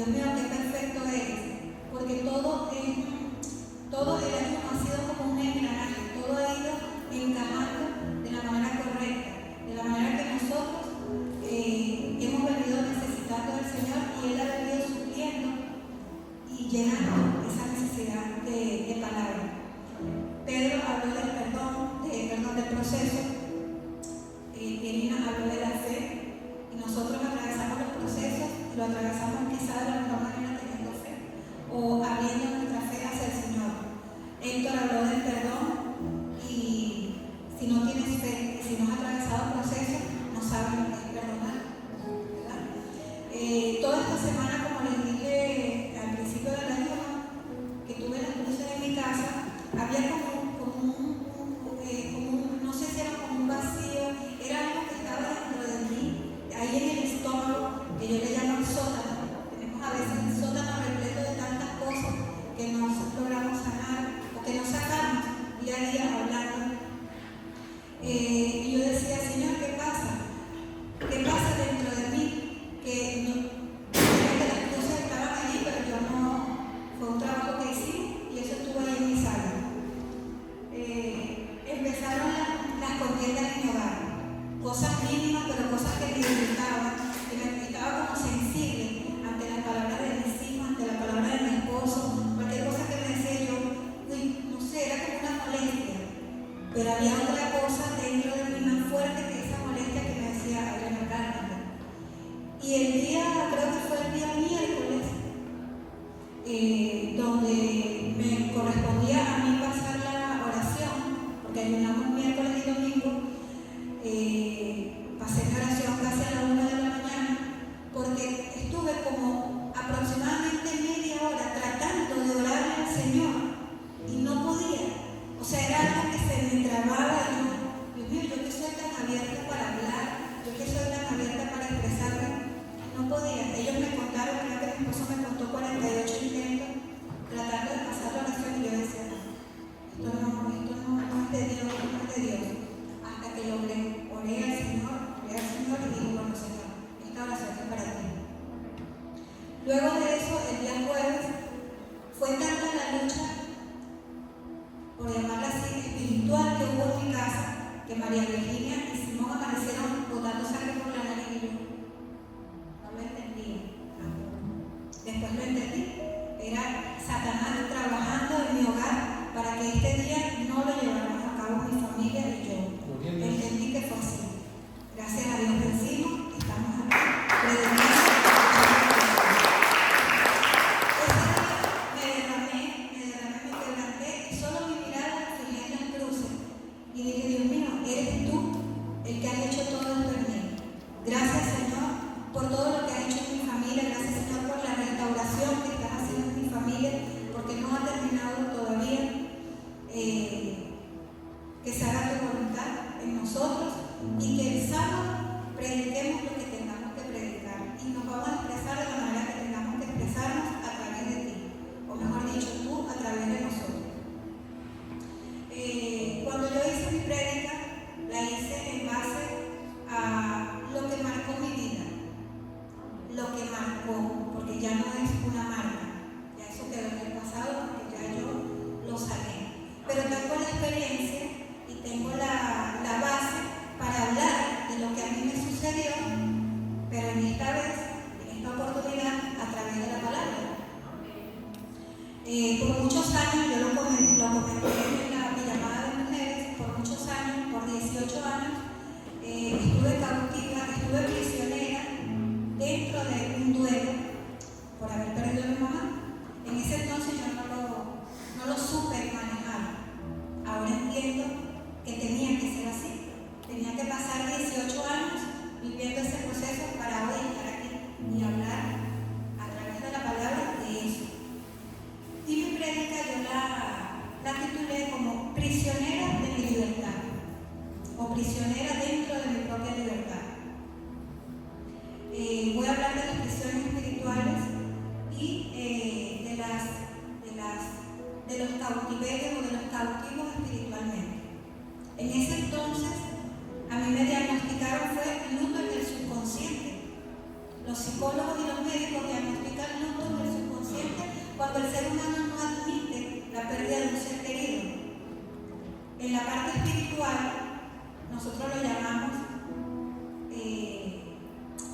Dios mío, qué perfecto eres, porque todo el año ha sido como un engranaje, todo ha ido encajando de la manera correcta, de la manera que nosotros hemos venido necesitando del Señor y Él ha venido supliendo y llenando esa necesidad de palabra. Pedro habló del perdón, del proceso, Irina habló de la fe, y nosotros atravesamos los procesos y lo atravesamos quizás de la mejor manera teniendo fe o abriendo nuestra fe hacia el Señor. Héctor habló del perdón, y si no tienes fe, si no has atravesado procesos, no sabes lo que es perdonar, ¿verdad? Toda esta semana, como les dije al principio del año, que tuve las luces en mi casa, había no sé si era como un vacío, era algo que estaba dentro de mí, ahí en el estómago, que yo le llamo el sótano. Tenemos a veces el sótano repleto de tantas cosas que no logramos sanar o que no sacamos día a día hablando. Y yo decía, Señor, ¿qué pasa? ¿Qué pasa dentro de mí? Que las cosas estaban allí, pero yo no, fue un trabajo que hicimos y eso estuvo ahí en mi sala. Empezaron las contiendas en mi hogar, cosas mínimas, pero cosas que me irritaban, que me estaba como sensible ante las palabras de mis hijos, ante la palabra de mi esposo, cualquier cosa que me decía yo, no sé, era como una molestia, pero había otra cosa dentro de mí más fuerte que esa molestia que me decía, Adriana, cálmate. Y el día, creo que fue el día miércoles, donde me correspondía a mí pasar la oración, porque ayunamos miércoles y domingo, pasé la oración casi a la 1 de la mañana, porque estuve como aproximadamente media hora tratando de orarle al Señor y no podía. O sea, era algo que se me trababa y yo, Dios mío, yo que soy tan abierta para hablar, yo que soy tan abierta para expresarme, no podía. Ellos me contaron, creo que mi esposo me contó 48 intentos tratando de pasar la oración y yo decía, esto no es de Dios, no es de Dios. Hasta que logré, oré al Señor y digo, bueno, Señor, esta oración es para ti. Luego de eso, el día jueves, fue tanta la lucha, por llamarla así, espiritual que hubo en mi casa, que María Virginia y Simón aparecieron botando sangre por la nariz y yo no lo entendía. Después lo entendí. Era Satanás trabajando en mi hogar para que este día no lo lleváramos a cabo mi familia y yo. Entendí que fue así.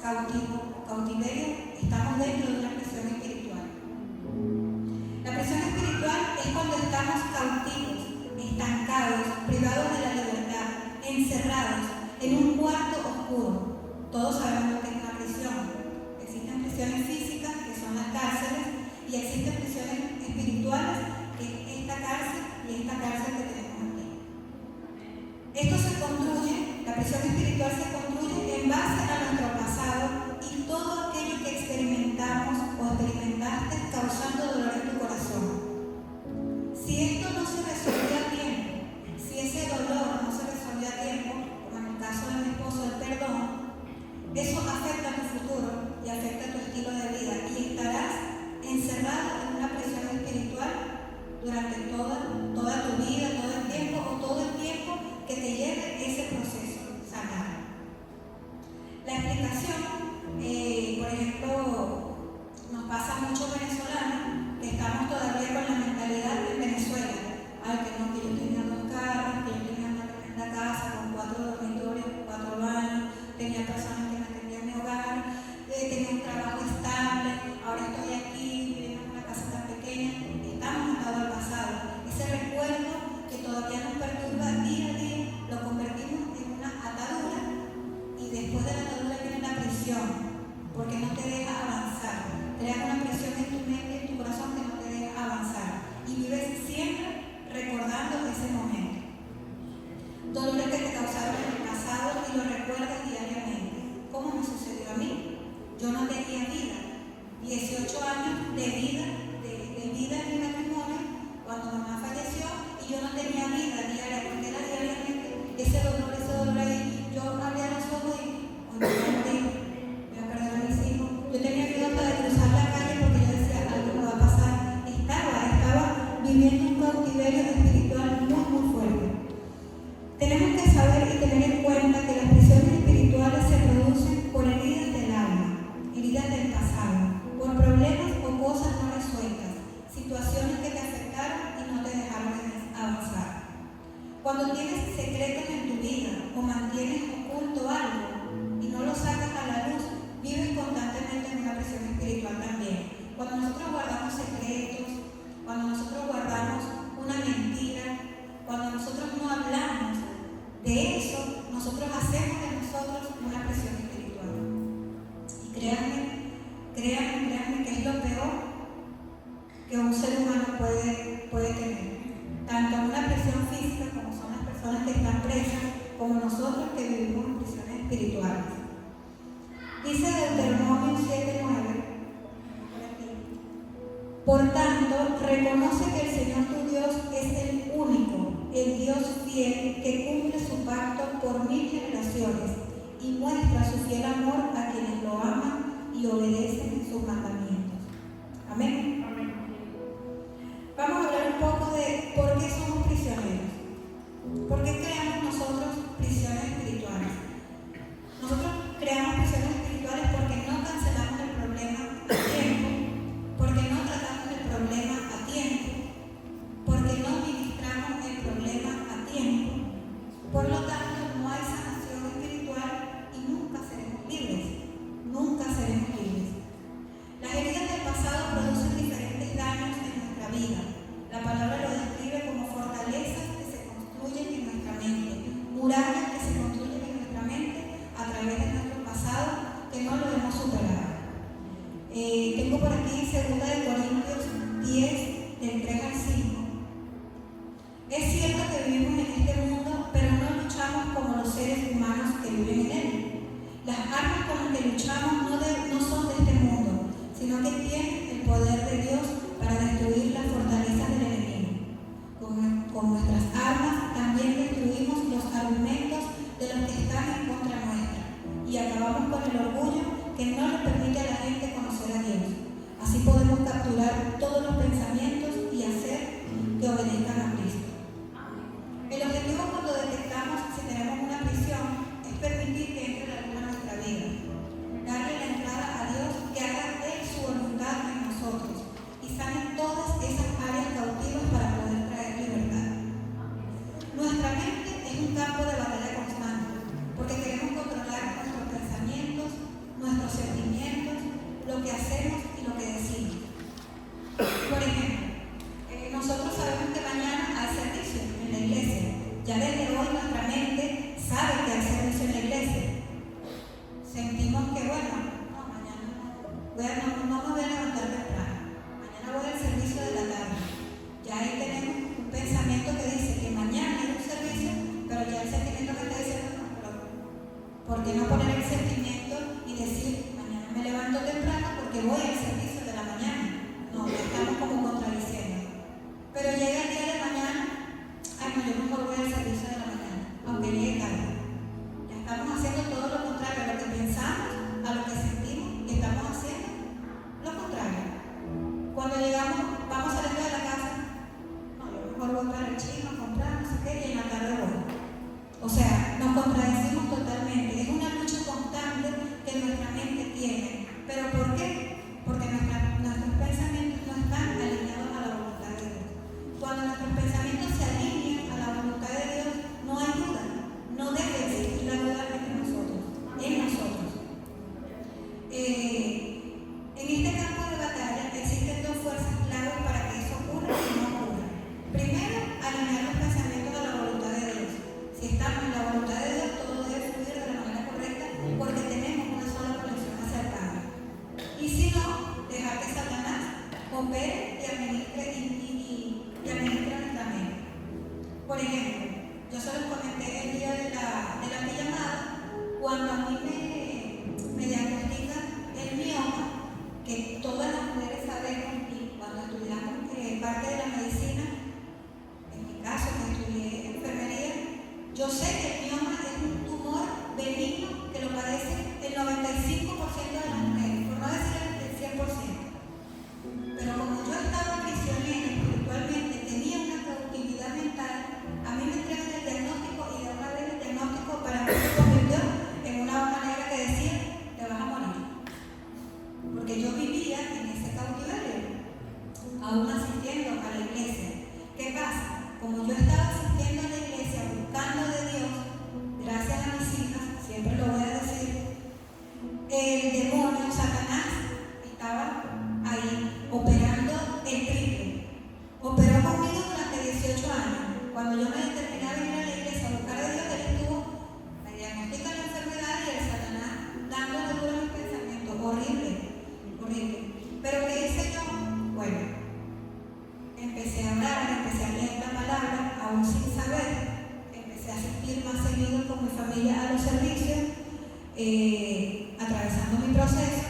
cautiverio, estamos dentro de una prisión espiritual. La prisión espiritual es cuando estamos cautivos, estancados, privados de la libertad, encerrados en un cuarto oscuro. Todos sabemos lo que es una prisión. Existen prisiones físicas, que son las cárceles, y existen prisiones espirituales, que es esta cárcel y esta cárcel que tenemos aquí. Esto se construye, la prisión espiritual se construye en base a nuestro pasado y todo aquello que experimentamos o experimentaste causando dolor en tu corazón. Si esto no se resolvió a tiempo, si ese dolor no se resolvió a tiempo, como en el caso de mi esposo, el perdón, eso afecta a tu futuro y afecta a tu estilo de vida y estarás encerrado en una prisión espiritual durante toda tu vida, todo el tiempo o todo el tiempo que te lleve ese proceso sagrado. La explicación, por ejemplo, nos pasa a muchos venezolanos que estamos todavía con la mentalidad de Venezuela. Ay, que no, que yo tenía 2 carros, que yo tenía una tremenda casa con 4 dormitorios, 4 baños, tenía personas que me atendían mi hogar, tenía un trabajo estable, ahora estoy aquí, viviendo en una casa tan pequeña. Estamos atados al pasado. Ese recuerdo que todavía nos perturba día a día, lo convertimos en una atadura y después de la atadura viene la prisión, porque no te deja avanzar. Crea una presión en tu mente y en tu corazón que no te deja avanzar y vives siempre recordando ese momento. Dolores que te causaron en el pasado y lo recuerdas diariamente. ¿Cómo me sucedió a mí? Yo no tenía vida. 18 años de vida en mi matrimonio cuando mamá falleció y yo no tenía vida diaria, porque era diariamente ese dolor ahí. Yo abría los ojos y voy a perder a mis hijos. Yo tenía miedo hasta de cruzar la calle porque yo decía, algo me va a pasar. Estaba viviendo un cautiverio espiritual muy fuerte. Tenemos que saber y tener en cuenta que las prisiones espirituales se producen por heridas del alma, heridas del pasado, por problemas o cosas no resueltas, situaciones que te afectaron y no te dejaron avanzar. Cuando tienes secretos en tu vida o mantienes oculto algo y no lo sacas a la luz, vives constantemente en una prisión espiritual también. Cuando nosotros guardamos secretos, cuando nosotros guardamos una mentira, cuando nosotros no hablamos de eso, nosotros hacemos de nosotros una prisión espiritual. Y créanme que es lo peor que un ser humano puede tener. Tanto una prisión física, como son las personas que están presas, como nosotros que vivimos en prisiones espirituales. Dice Deuteronomio 7:9. Por tanto, reconoce que el Señor tu Dios es el único, el Dios fiel que cumple su pacto por 1000 generaciones y muestra su fiel amor a quienes lo aman y obedecen sus mandamientos. Amén. Vamos a hablar un poco de por qué somos prisioneros. ¿Por qué creamos nosotros prisiones espirituales? Nosotros creamos prisiones espirituales porque no cancelamos el problema a tiempo, porque no tratamos el problema a tiempo, porque no ministramos el problema a tiempo. Por lo tanto, no hay sanación espiritual y nunca seremos libres. Nunca seremos libres. Las heridas del pasado producen diferentes daños en nuestra vida. La palabra lo describe como fortalezas que se construyen en nuestra mente, murallas que se construyen en nuestra mente a través de nuestro pasado que no lo hemos superado. Tengo por aquí 2 Corintios 10, del 3 al 5. Es cierto que vivimos en este mundo, pero no luchamos como los seres humanos que viven en él. Las armas con las que luchamos no son de este mundo, sino que tienen el poder de Dios para destruir las fortalezas del enemigo. Con nuestras armas también destruimos los argumentos de los que están en contra nuestra y acabamos con el orgullo que no le permite a la gente conocer a Dios. Así podemos capturar todos los pensamientos y hacer que obedezcan a Cristo. El objetivo cuando detectamos si tenemos una prisión es permitir que entre la luz a nuestra vida, darle la entrada a Dios, que haga Él su voluntad en nosotros y sane todas esas áreas cautivas para poder traer libertad. Nuestra mente es un campo de batalla constante porque queremos controlar nuestros pensamientos, nuestros lo que hacemos y lo que decimos. Por ejemplo, nosotros sabemos que mañana hay servicio en la iglesia. Ya desde hoy nuestra mente sabe que hay servicio en la iglesia. Sentimos que, bueno, no, mañana no me voy a levantar temprano. Mañana voy al servicio de la tarde. Ya ahí tenemos un pensamiento que dice que mañana hay un servicio, pero ya el sentimiento me está diciendo, no, pero ¿por qué no poner el sentimiento y decir, mañana me levanto temprano porque voy al servicio de la mañana? No, estamos como contradiciendo. Pero llega el día de mañana, ay no, yo mejor voy al servicio de la mañana, aunque llegue tarde. Ya estamos haciendo todo lo contrario a lo que pensamos, a lo que sentimos, y estamos haciendo lo contrario. Cuando llegamos, vamos saliendo de la casa, no, yo mejor voy para el chino a comprar, no sé qué, y en la tarde voy. O sea, nos contradecimos totalmente. Es una lucha constante que nuestra mente tiene. ¿Pero por qué? Porque nuestros pensamientos no están alineados a la voluntad de Dios. Cuando nuestros pensamientos se alinean a la voluntad de Dios, no hay duda. No debe existir la duda en nosotros. En este campo de batalla existen dos fuerzas claves para que eso ocurra y no ocurra. Primero, alinear los pensamientos a la voluntad de Dios. Si estamos en la voluntad de Dios, todo debe fluir de la manera correcta porque tenemos una sola conexión acertada. Y si no, dejar que Satanás opere y administre nuestra mente. Por ejemplo, yo se los comenté el día de la pijamada, cuando a mí me diagnostican el mioma, que todas las mujeres sabemos, y cuando estudiamos parte de la medicina, en mi caso que estudié enfermería, yo sé que el mioma es un tumor benigno que lo padece el 95% de las mujeres, por no decir el 100%. Pero como yo estaba prisionera espiritualmente, tenía una cautividad mental, a mí me entregan el diagnóstico y de una vez el diagnóstico para mí se convirtió en una manera que decía, te vas a morir. Porque yo vivía en ese cautiverio, aún asistiendo a la iglesia. ¿Qué pasa? Como yo estaba asistiendo a la iglesia, buscando de Dios, gracias a mis hijas, siempre lo voy a decir, el demonio, Satanás, estaba ahí operando el triple. Operó conmigo durante 18 años. Cuando yo me determiné a venir a la iglesia a buscar a Dios, él estuvo, me diagnostica la enfermedad y el Satanás dándole duro a mis pensamientos. Horrible. Pero ¿qué hice yo? Bueno, empecé a hablar, empecé a leer la palabra, aún sin saber. Empecé a asistir más seguido con mi familia a los servicios, atravesando mi proceso.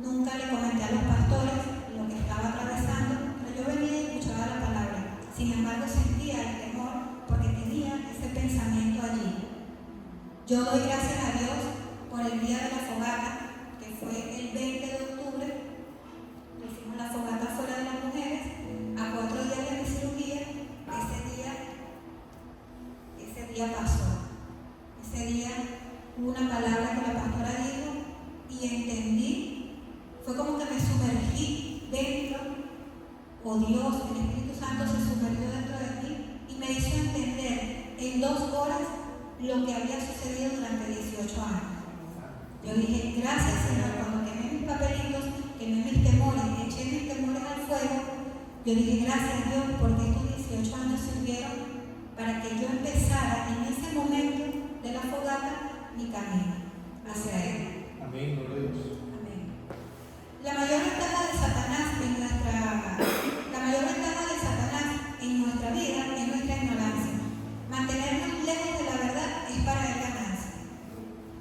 Nunca le comenté a los pastores lo que estaba atravesando, pero yo venía y escuchaba la palabra. Sin embargo, sentía el temor porque tenía ese pensamiento allí. Yo doy gracias a Dios por el día de la fogata, que fue el 20 de octubre. Hicimos la fogata fuera de las mujeres, a 4 días de mi cirugía. Ese día pasó. Ese día hubo una palabra que la pastora dijo y entendí. Fue como que me sumergí dentro, o Dios, el Espíritu Santo se sumergió dentro de mí y me hizo entender en 2 horas lo que había sucedido durante 18 años. Yo dije, gracias Señor, cuando quemé mis papelitos, quemé mis temores, eché mis temores al fuego, yo dije, gracias Dios, porque estos 18 años sirvieron para que yo empezara en ese momento de la fogata mi camino hacia Él. Amén, gloria a Dios. Amén. La mayor ventaja de Satanás en nuestra vida es nuestra ignorancia. Mantenernos lejos de la verdad es para Él ganancia.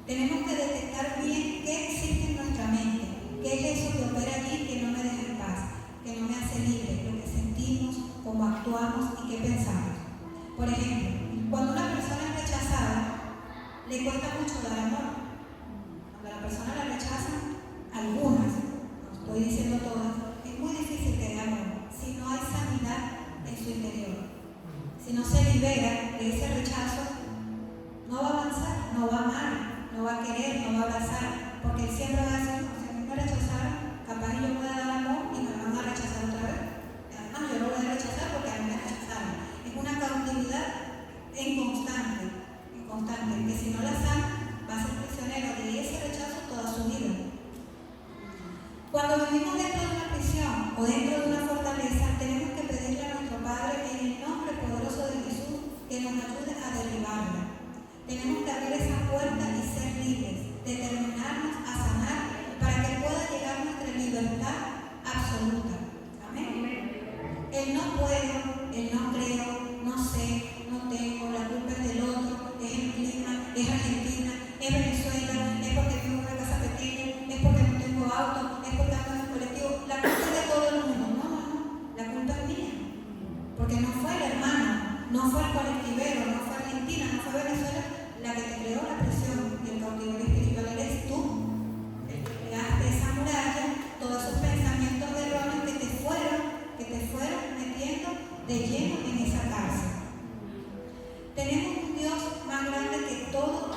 Tenemos que detectar bien qué existe en nuestra mente, qué es eso que opera allí que no me deja en paz, que no me hace libre, lo que sentimos, cómo actuamos y qué pensamos. Por ejemplo, cuando una persona es rechazada, le cuesta mucho dar amor. Cuando la persona la rechazan, algunas, no estoy diciendo todas, es muy difícil que dé amor si no hay sanidad en su interior. Si no se libera de ese rechazo, no va a avanzar, no va a amar, no va a querer, no va a abrazar, porque él siempre va a decir, no, si a mí me rechazaron, capaz yo pueda dar amor y me van a rechazar otra vez. Además, yo lo voy a rechazar porque a mí me rechazaron. Es una cautividad inconstante, que si no la sana, va a ser vivimos dentro de una prisión o dentro de una fortaleza, tenemos que pedirle a nuestro Padre en el nombre poderoso de Jesús que nos ayude a derribarla. Tenemos que abrir esa puerta y ser libres, determinarnos a sanar para que pueda llegar nuestra libertad absoluta. Amén. El no puedo, el no creo, no sé, no tengo, la culpa es del otro, es el clima, es Argentina, es Venezuela, es porque vivo en una casa pequeña, es porque no tengo auto, es porque ando en el colectivo. La culpa es de todo el mundo. No, la culpa es mía. Porque no fue el hermano, no fue el colectivero, no fue Argentina, no fue Venezuela la que te creó la presión y el cautiverio espiritual. Eres tú el que creaste esa muralla, todos esos pensamientos erróneos que te fueron metiendo de lleno en esa cárcel. Tenemos un Dios más grande que todo.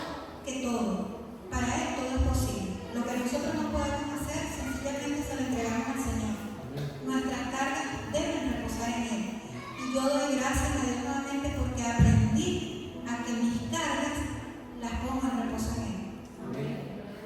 Para Él todo es posible. Lo que nosotros no podemos hacer, sencillamente se lo entregamos al Señor. Nuestras cargas deben reposar en Él. Y yo doy gracias a Dios nuevamente porque aprendí a que mis cargas las pongo en reposo en Él.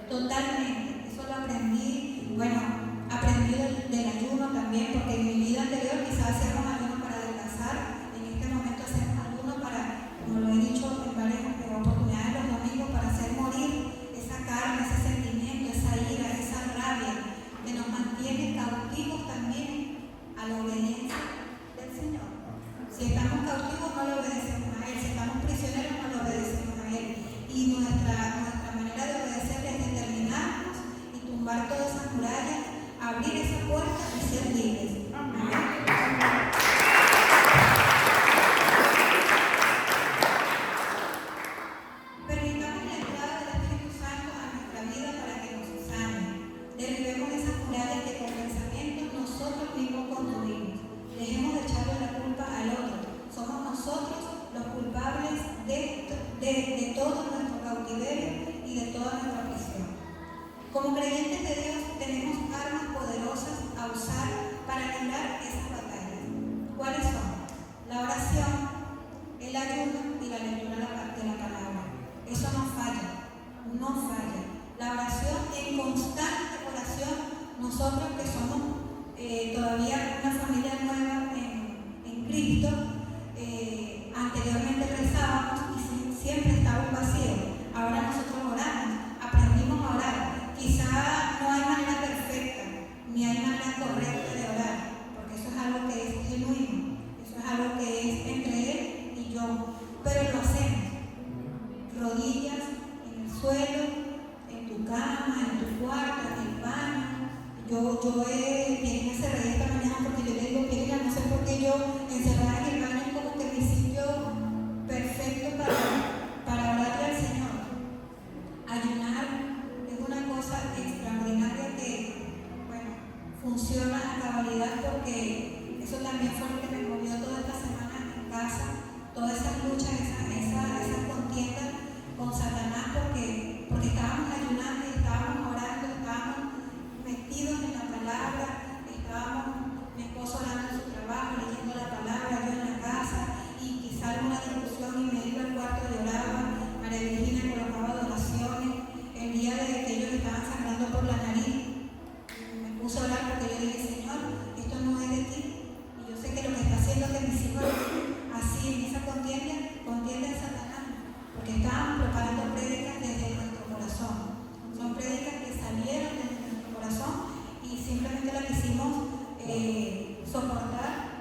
Totalmente. Eso lo aprendí. Bueno, aprendí del ayuno también, porque en mi vida anterior quizás hacíamos ayuno para descansar. En este momento hacemos ayuno para, como lo he dicho en varias oportunidades los domingos, para hacer morir esa carne, ese sentimiento, esa ira, esa rabia que nos mantiene cautivos también a la obediencia del Señor. Si estamos cautivos no le obedecemos a Él, si estamos prisioneros no le obedecemos a Él. Y nuestra manera de obedecer es determinarnos y tumbar todas esas murallas, abrir esa puerta y ser libres. Amén. Permitamos la entrada del Espíritu Santo a nuestra vida para que nos sane. Derribemos esas murallas que con pensamientos nosotros mismos construimos. Dejemos de echarle la culpa al otro. Somos nosotros los culpables de todo nuestro cautiverio y de toda nuestra prisión. Como creyentes de Dios tenemos armas poderosas a usar para librar esas batallas. ¿Cuáles son? La oración, el ayuno y la lectura de la palabra. Eso no falla. La oración, en constante oración, nosotros que somos todavía una familia nueva en Cristo, anteriormente rezábamos y siempre estaba un vacío. Ahora nosotros oramos, aprendimos a orar. Quizá no hay manera perfecta, ni hay manera correcta de orar, porque eso es algo que es genuino, eso es algo que es entre Él y yo, pero lo hacemos. Rodillas en el suelo, en tu cama, en tu cuarto, en el baño. Pierina se reía esta mañana porque yo le digo, Pierina, no sé por qué yo encerrada en el baño es como que mi sitio perfecto para orarle al Señor. Ayunar es una cosa extraordinaria que, bueno, funciona a cabalidad, porque eso también fue lo que me movió toda esta semana en casa, todas esas luchas, esas contiendas con Satanás, porque estábamos ayunando y estábamos orando, estábamos metidos en la palabra, mi esposo orando en su trabajo, leyendo la palabra, yo en la casa, y quizá alguna discusión y me iba al cuarto y lloraba. María Virginia colocaba adoraciones. El día de que ellos estaban sangrando por la nariz, me puse a orar porque yo dije, Señor, esto no es de ti, y yo sé que lo que está haciendo es que mis hijos así en esa contienda de Satanás, porque estábamos preparando prédicas desde nuestro corazón. Son prédicas que salieron desde nuestro corazón y simplemente las quisimos soportar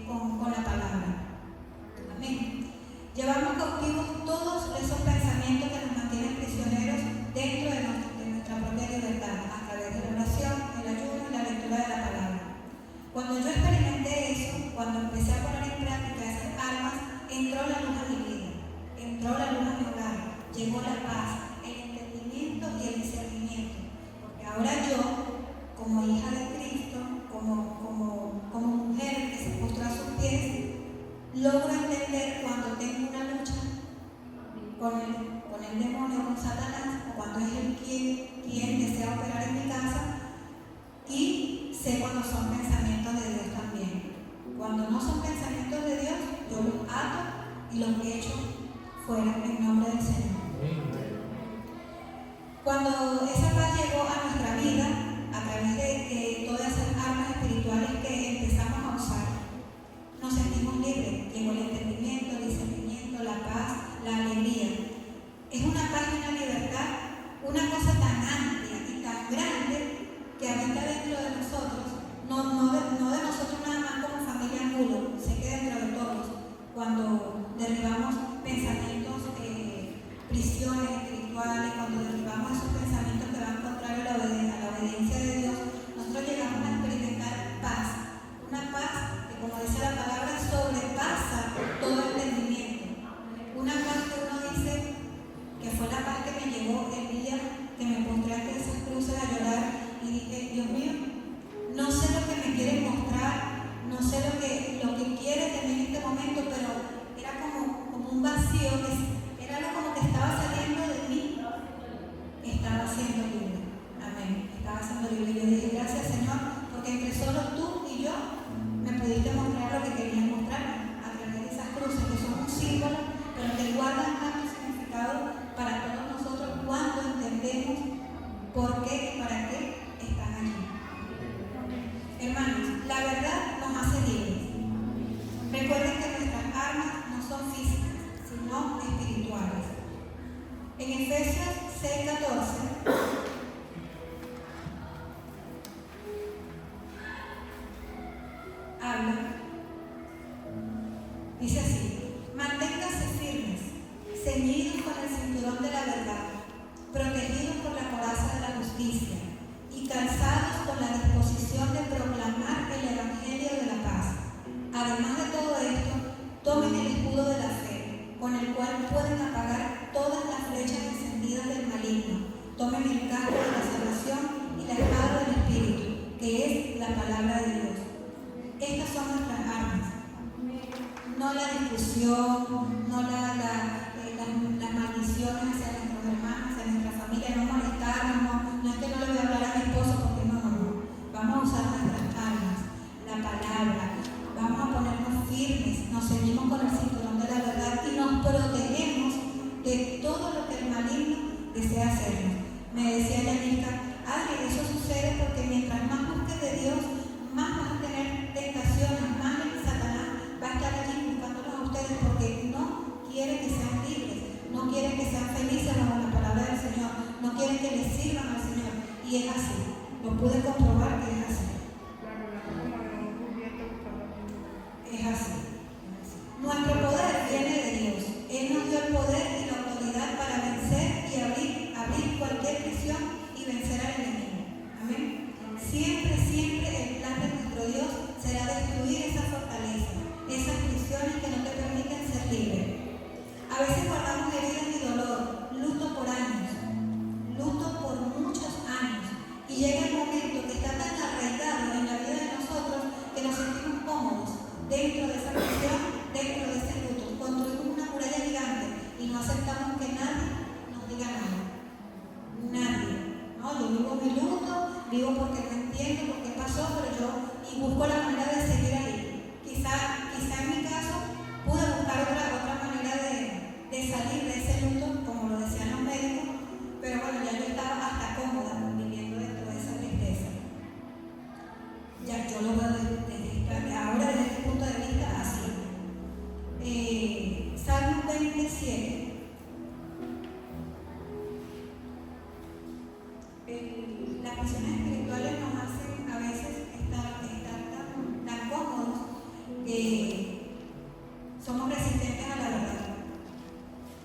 con la palabra. Amén. Llevamos cautivos todos esos pensamientos que nos mantienen prisioneros dentro de nuestra propia libertad, a través de la oración, el ayuno y la lectura de la palabra. Cuando yo experimenté eso, cuando empecé a poner en práctica esas armas, entró la luz a mi vida, entró la luz a mi hogar, llegó la paz, el entendimiento y el discernimiento. Porque ahora yo, como hija de Cristo, como mujer que se postró a sus pies, logro entender cuando tengo una lucha con el demonio, con Satanás, o cuando es él quien desea operar en mi casa, y sé cuando son pensamientos de Dios también. Cuando no son pensamientos de Dios, yo los ato y los echo fuera en nombre del Señor. Cuando esa paz llegó a nuestra vida, a través de que habita dentro de nosotros, no de nosotros nada más como familia Angulo, sé que dentro de todos, cuando derribamos pensamientos, prisiones espirituales, cuando derribamos esos pensamientos que van contrarios a la obediencia de Dios, nosotros llegamos a experimentar paz, una paz que, como dice la palabra, sobrepasa todo entendimiento, una paz que uno dice que fue la paz que me llegó el día que me postré ante esas cruces a llorar y dije, Dios mío, no sé lo que me quiere mostrar, no sé lo que quiere de mí en este momento, pero era como un vacío, era algo como que estaba saliendo de mí, estaba siendo libre. Amén, estaba siendo libre. Yo dije, gracias Señor, porque entre solo tú y yo me pudiste mostrar lo que querías mostrarme a través de esas cruces, que son un símbolo, pero que guardan tanto significado para todos nosotros cuando entendemos por qué y para qué están allí. Hermanos, la verdad nos hace libres. Recuerden que nuestras armas no son físicas, sino espirituales. En Efesios 6:14 habla, dice así: manténganse firmes, ceñidos con el cinturón de la verdad, protegidos por la coraza de la justicia y calzados con la disposición de proclamar el evangelio de la paz. Además de todo esto, tomen el escudo de la fe, con el cual pueden apagar todas las flechas encendidas del maligno. Tomen el casco de la salvación y la espada del Espíritu, que es la palabra de Dios. Estas son nuestras armas. No la discusión, no las maldiciones hacia nuestros hermanos, hacia nuestra familia, no molestarnos, no es que no le voy a hablar a mi esposo porque no. Vamos a usar nuestras armas, la palabra, vamos a ponernos firmes, nos ceñimos con el cinturón de la verdad y nos protegemos de todo lo que el maligno desea hacernos. Me decía Yanilka, Adri, eso sucede porque mientras más busques de Dios, más vas a tener tentaciones, más el Satanás va a estar allí buscándolos a ustedes porque no quiere que sean libres, no quiere que sean felices bajo la palabra del Señor, no quiere que les sirvan al Señor. Y es así, lo pude comprobar que es así. Es así. Nuestro poder viene de Dios. Él nos dio el poder y la autoridad para vencer y abrir cualquier prisión y vencer al enemigo. Amén. Siempre el plan de nuestro Dios será destruir esa fortaleza, esas prisiones que no te permiten ser libre. A veces guardamos heridas y dolor, luto por años, luto por muchos años, y llega el momento que está tan arraigado en la vida de nosotros que nos sentimos cómodos dentro de esa prisión, dentro de ese luto. Construimos una muralla gigante y no aceptamos que nadie nos diga nada. Nadie. No, yo vivo mi luto, vivo porque no entiendo por qué pasó, pero yo busco la manera de seguir ahí. Quizá en mi caso pude buscar otra manera de salir de ese luto, como lo decían los médicos, pero bueno, ya yo estaba hasta cómoda viviendo dentro de esa tristeza. Ya yo lo veo ahora desde este punto de vista así. Salmo 27. Las prisiones espirituales nos hacen a veces estar tan cómodos que somos resistentes a la verdad.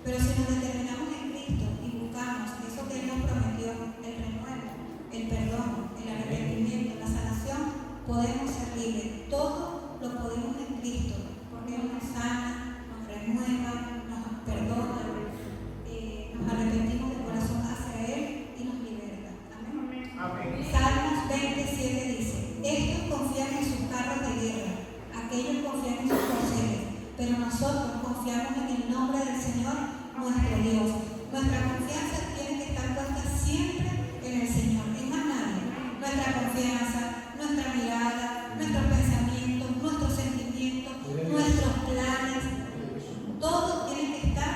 Pero si nos determinamos en Cristo y buscamos eso que Él nos prometió, el renuevo, el perdón, el arrepentimiento, la sanación, podemos ser libres. Todo lo podemos en Cristo, porque Él nos sana, nos renueva, nos perdona, nos arrepentimos de corazón hacia Él y nos liberta. Amén. Amén. Salmos 27 dice: estos confían en sus carros de guerra, aquellos confían en sus corceles, pero nosotros confiamos en el nombre del Señor nuestro Dios. Nuestra confianza tiene que estar puesta siempre en el Señor, en más nadie. Nuestra confianza, nuestra mirada, nuestros pensamientos, nuestros sentimientos, nuestros planes, todo tiene que estar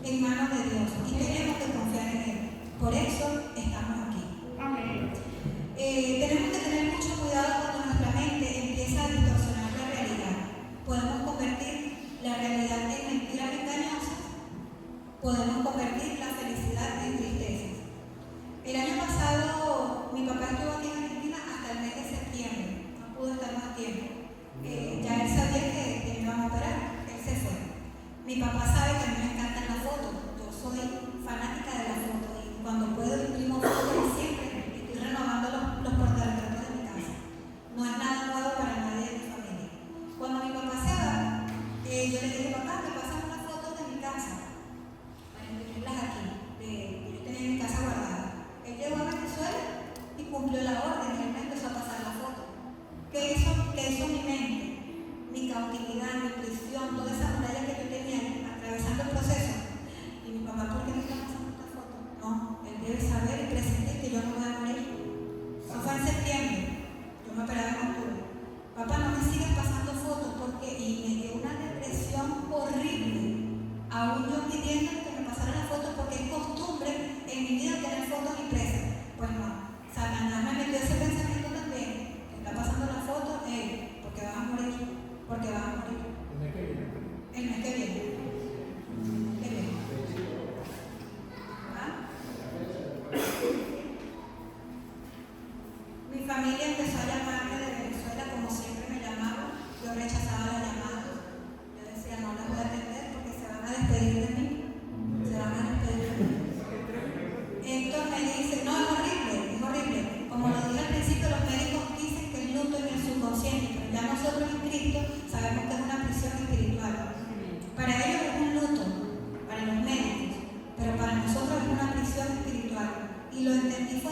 en manos de Dios y tenemos que confiar en Él. Por eso estamos aquí. Tenemos que tener mucho cuidado cuando nuestra mente empieza a distorsionar la realidad. Podemos convertir la realidad en mentiras engañosas, podemos convertir la felicidad en tristezas.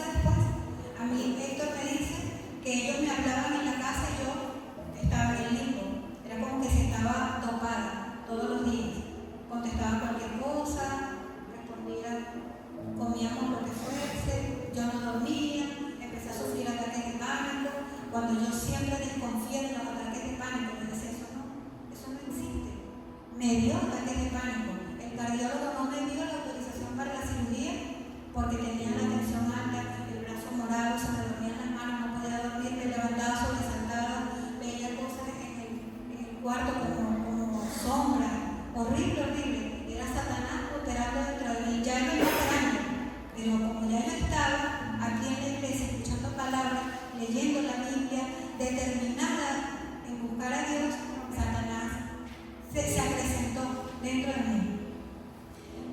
después, a mí Héctor me dice que ellos me hablaban en la casa y yo estaba en limbo. Era como que si estaba dopada todos los días. Contestaba cualquier cosa, respondía, comíamos lo que fuese, yo no dormía, empecé a sufrir ataques de pánico. Cuando yo siempre desconfié de los ataques de pánico, yo decía, eso no existe. Me dio ataques de pánico. El cardiólogo no me dio la autorización para la cirugía porque tenía la tensión alta, el brazo morado, se me dormían las manos, no podía dormir, me levantaba sobresaltada, veía cosas en el cuarto como sombras, horrible. Era Satanás operando dentro de mí. Ya no iba operando, pero como ya yo estaba aquí en la iglesia escuchando palabras, leyendo la Biblia, determinada en buscar a Dios, Satanás se acrecentó dentro de mí.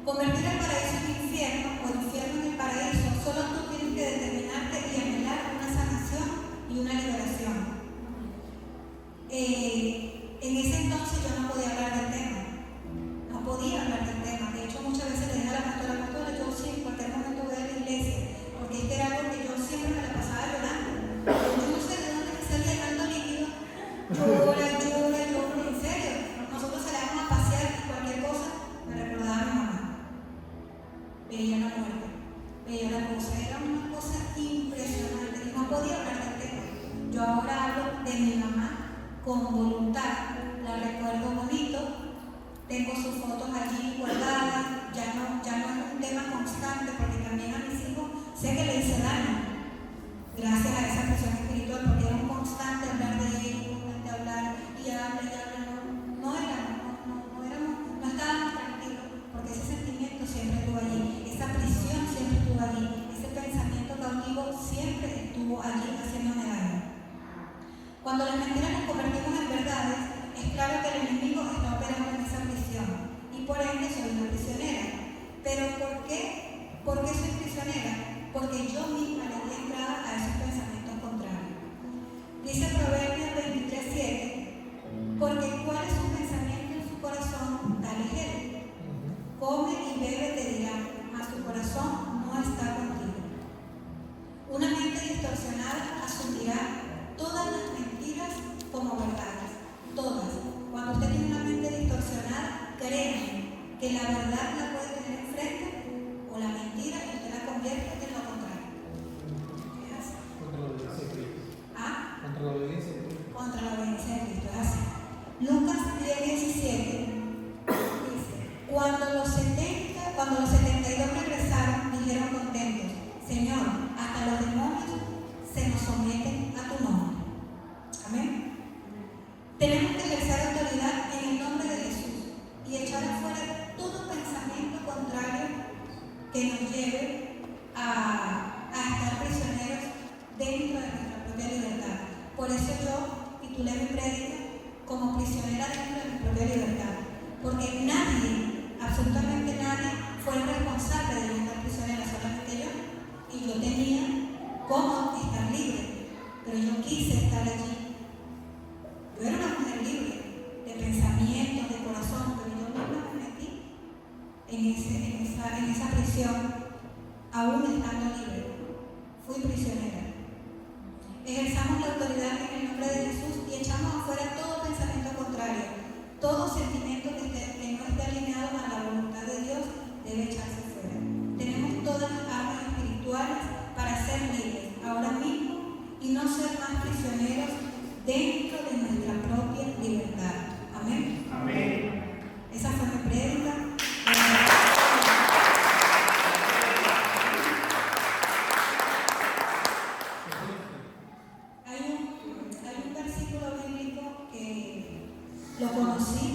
Convertir el paraíso en infierno o el infierno en el paraíso, solo tú tienes que determinarte y anhelar una sanación y una liberación. En ese entonces yo no podía hablar del tema. No podía hablar del tema. De hecho, muchas veces le dije a la pastora, yo sí, en cualquier momento voy a la iglesia, porque este era algo que yo siempre me la pasaba llorando. Yo no sé de dónde me salía tanto líquido. Llora, en serio. Nosotros salíamos a pasear y cualquier cosa me recordaba a mi mamá. Veía la muerte, veía la cosa, era una cosa impresionante y no podía hablar del tema. Yo ahora hablo de mi mamá con voluntad, la recuerdo bonito, tengo sus fotos allí guardadas, ya no es un tema constante porque también a mis hijos sé que le hice daño gracias a esa presión espiritual, porque era un constante hablar de ellos, constante hablar y habla, no estábamos tranquilos, porque ese sentimiento siempre estuvo allí, esa prisión siempre estuvo allí, ese pensamiento cautivo siempre estuvo allí haciéndome daño. Cuando las mentiras las convertimos en verdades, es claro que el enemigo está operando en esa prisión y por ende soy una prisionera. ¿Pero por qué? ¿Por qué soy prisionera? Porque yo misma le di entrada a esos pensamientos contrarios. Dice Proverbios 23:7, porque cuál es su pensamiento en su corazón, tal es él. Come y bebe, te dirá, mas tu corazón no está contigo. Una mente distorsionada asumirá todas las mentiras como verdades. Todas. Cuando usted tiene una mente distorsionada, créanme que la verdad la puede tener enfrente o la mentira y usted la convierte en lo contrario. ¿Qué hace? Contra la obediencia de Cristo. ¿Ah? Contra la obediencia de Cristo. Contra la obediencia de Cristo. Es así. Lucas 10:17 dice, cuando los 72 regresaron, dijeron contentos, Señor, hasta los demonios se nos someten a tu nombre. Amén. Tenemos que ejercer autoridad en el nombre de Jesús y echar afuera todo pensamiento contrario que nos lleve a estar prisioneros dentro de nuestra propia libertad. Por eso yo titulé mi prédica como prisionera dentro de mi propia libertad, porque nadie, absolutamente nadie, fue el responsable de yo estar prisionera, solamente yo, y yo tenía cómo estar libre, pero yo quise estar allí. Yo era una mujer libre de pensamientos, de corazón, pero yo misma me metí en esa prisión, aún estando libre. Fui prisionera. Ejerzamos la autoridad en el nombre de Jesús y echamos afuera todo pensamiento contrario. Todo sentimiento que no esté alineado a la voluntad de Dios debe echarse fuera. Tenemos todas las armas espirituales para ser libres ahora mismo y no ser más prisioneros dentro de nuestra propia libertad. Amén. Amén. Esa fue mi prédica. Hay un versículo bíblico que lo conocí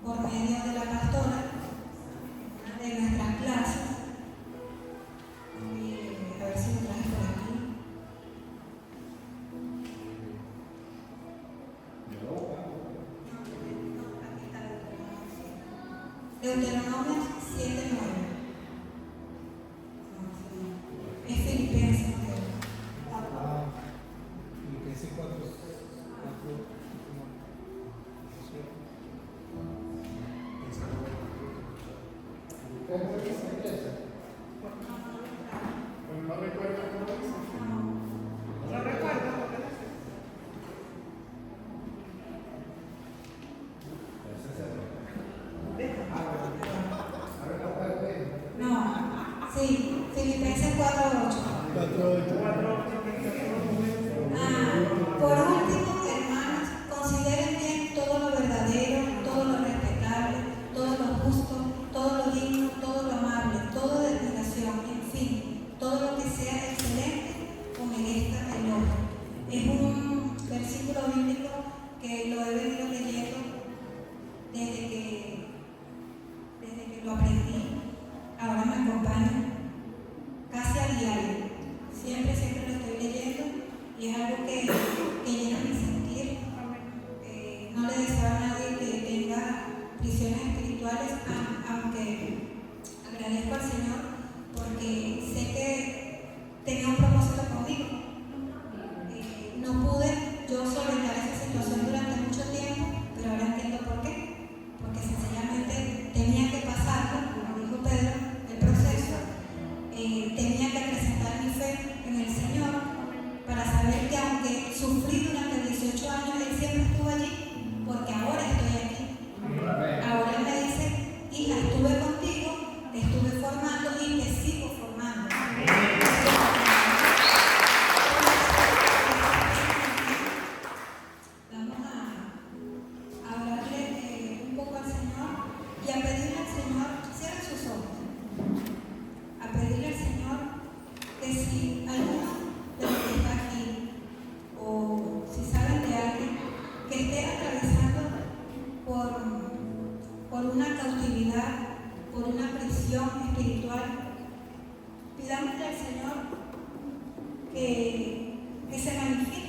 por medio de la pastora de nuestras clases. A ver si lo traje por aquí. Deuteronomio 7:9. Es Filipenses. Filipenses 4. ¿Cómo dice? No recuerdo. Por último, hermanos, consideren bien todo lo verdadero, todo lo respetable, todo lo justo, todo lo digno, todo lo amable, todo de admiración, en fin, todo lo que sea excelente o merezca elogio. Es un versículo bíblico que lo he venido leyendo desde que lo aprendí. Ahora me acompaña casi a diario. Siempre lo estoy leyendo y es algo que llena mi sentir. No le deseo a nadie que tenga prisiones espirituales, aunque agradezco al Señor porque sé que tenía un propósito conmigo. No pude yo solventar esa situación durante mucho tiempo, pero ahora entiendo por qué. Porque sencillamente tenía que pasarlo, como dijo Pedro, el proceso. Tenía que presentar mi fe en el Señor para saber que aunque sufrí durante 18 años, Él siempre estuvo allí, porque ahora estoy aquí. Ahora Él me dice, hija, estuve contigo, te estuve formando y te sigo formando. Vamos a hablarle un poco al Señor y a pedirle al Señor, cierren sus ojos, a pedirle al Señor que si alguno de los que está aquí, o si saben de alguien que esté atravesando por una cautividad, por una prisión espiritual, pidámosle al Señor que se manifieste